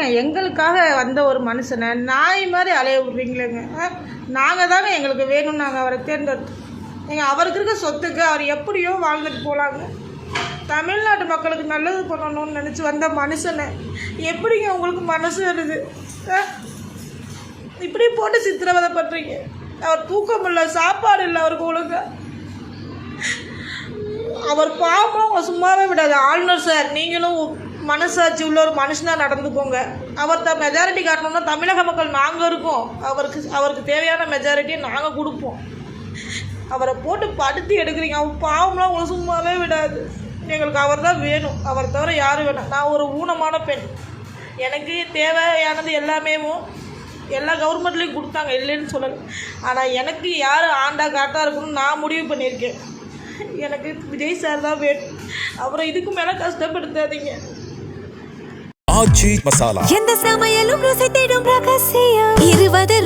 ஏங்க எங்களுக்காக வந்த ஒரு மனுஷனை நாய் மாதிரி அலைய விட்றீங்களேங்க. நாங்கள் தாங்க எங்களுக்கு வேணும்னு நாங்கள் அவரை தேர்ந்தெடுத்தோம். நீங்கள் அவருக்கு இருக்க சொத்துக்கு அவர் எப்படியோ வாழ்ந்துட்டு போகலாங்க. தமிழ்நாட்டு மக்களுக்கு நல்லது பண்ணணும்னு நினச்சி வந்த மனுஷனை எப்படிங்க உங்களுக்கு மனசு வருது? இப்படி போட்டு சித்திரவதை பண்ணுறீங்க. அவர் தூக்கம் இல்லை, சாப்பாடு இல்லை அவருக்கு ஒழுங்க. அவர் பாவம் அவங்க சும்மாவே விடாது. ஆளுநர் சார், நீங்களும் மனசாட்சி உள்ள ஒரு மனுஷனாக நடந்துக்கோங்க. அவர் மெஜாரிட்டி காட்டணும்னா தமிழக மக்கள் நாங்கள் இருக்கோம். அவருக்கு தேவையான மெஜாரிட்டியை நாங்கள் கொடுப்போம். அவரை போட்டு படுத்தி எடுக்கிறீங்க. அவர் பாவம்லாம் உங்களை சும்மாவே விடாது. எங்களுக்கு அவர் தான் வேணும். அவர் தவிர யாரும் வேணும். நான் ஒரு ஊனமான பெண். எனக்கு தேவையானது எல்லாமே எல்லா கவர்மெண்ட்லேயும் கொடுத்தாங்க, இல்லைன்னு சொல்லலை. ஆனால் எனக்கு யார் ஆண்டா காட்டாக இருக்கணும்னு நான் முடிவு பண்ணியிருக்கேன். எனக்கு விஜய் சார் தான் வேணும். அப்புறம் இதுக்கு மேலே கஷ்டப்படுத்தாதீங்க. ஆச்சி மசாலா. எந்த சமையலும் ருசி தேடும் ரகசியம் 20